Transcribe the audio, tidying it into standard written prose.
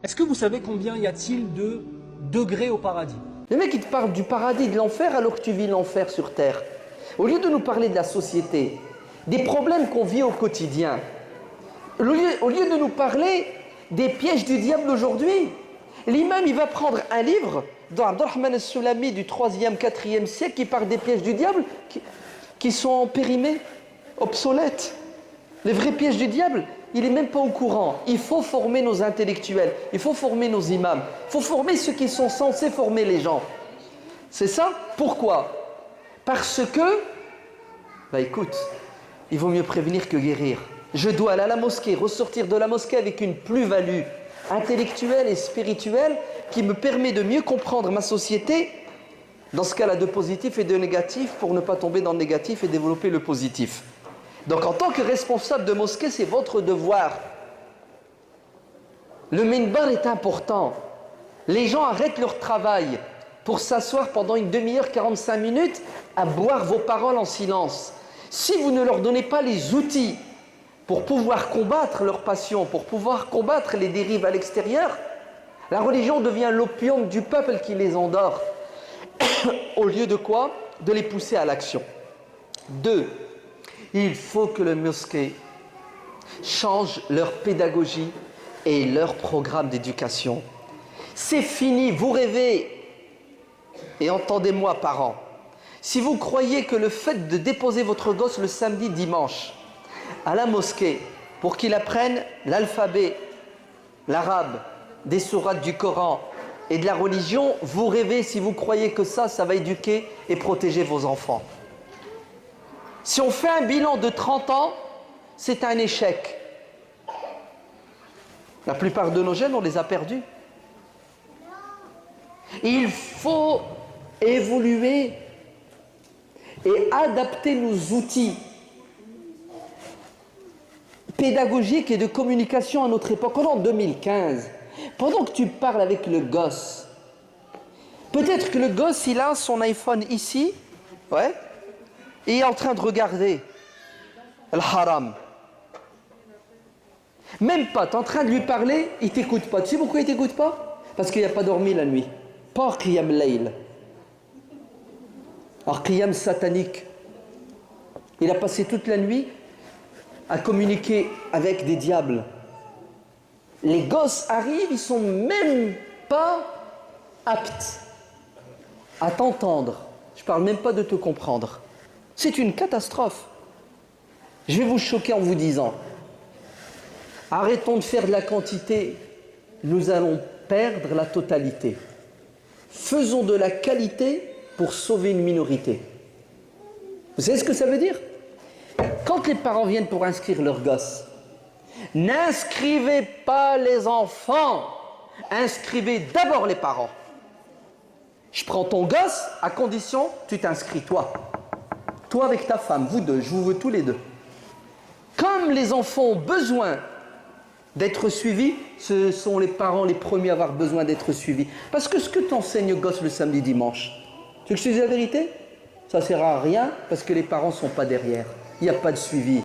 Est-ce que vous savez combien y a-t-il de degrés au paradis? Le mec, il te parle du paradis et de l'enfer alors que tu vis l'enfer sur terre. Au lieu de nous parler de la société, des problèmes qu'on vit au quotidien, au lieu de nous parler des pièges du diable aujourd'hui, l'imam, il va prendre un livre dans Abdurrahman al-Sulami du 3e, 4e siècle qui parle des pièges du diable qui sont périmés, obsolètes. Les vrais pièges du diable, il n'est même pas au courant. Il faut former nos intellectuels, il faut former nos imams, il faut former ceux qui sont censés former les gens. C'est ça? Pourquoi? Parce que, écoute, il vaut mieux prévenir que guérir. Je dois aller à la mosquée, ressortir de la mosquée avec une plus-value intellectuelle et spirituelle qui me permet de mieux comprendre ma société, dans ce cas-là de positif et de négatif, pour ne pas tomber dans le négatif et développer le positif. Donc en tant que responsable de mosquée, c'est votre devoir. Le minbar est important. Les gens arrêtent leur travail pour s'asseoir pendant une demi-heure, 45 minutes, à boire vos paroles en silence. Si vous ne leur donnez pas les outils pour pouvoir combattre leur passion, pour pouvoir combattre les dérives à l'extérieur, la religion devient l'opium du peuple qui les endort. Au lieu de quoi? De les pousser à l'action. 2. Il faut que le mosquée change leur pédagogie et leur programme d'éducation. C'est fini, vous rêvez, et entendez-moi parents, si vous croyez que le fait de déposer votre gosse le samedi, dimanche, à la mosquée, pour qu'il apprenne l'alphabet, l'arabe, des sourates du Coran et de la religion, vous rêvez si vous croyez que ça va éduquer et protéger vos enfants. Si on fait un bilan de 30 ans, c'est un échec. La plupart de nos jeunes, on les a perdus. Il faut évoluer et adapter nos outils pédagogiques et de communication à notre époque. On est en 2015. Pendant que tu parles avec le gosse, peut-être que le gosse, il a son iPhone ici, ouais, et il est en train de regarder le haram. Même pas, tu es en train de lui parler, il ne t'écoute pas. Tu sais pourquoi il ne t'écoute pas? Parce qu'il n'a pas dormi la nuit. Pas qiyam layl. Alors qiyam satanique. Il a passé toute la nuit à communiquer avec des diables. Les gosses arrivent, ils ne sont même pas aptes à t'entendre. Je ne parle même pas de te comprendre. C'est une catastrophe. Je vais vous choquer en vous disant, arrêtons de faire de la quantité, nous allons perdre la totalité. Faisons de la qualité pour sauver une minorité. Vous savez ce que ça veut dire? Quand les parents viennent pour inscrire leurs gosses, n'inscrivez pas les enfants, inscrivez d'abord les parents. Je prends ton gosse à condition tu t'inscris toi. Toi avec ta femme, vous deux, je vous veux tous les deux. Comme les enfants ont besoin d'être suivis, ce sont les parents les premiers à avoir besoin d'être suivis. Parce que ce que t'enseignes au gosse le samedi dimanche, tu veux que je te dise la vérité? Ça ne sert à rien parce que les parents ne sont pas derrière. Il n'y a pas de suivi.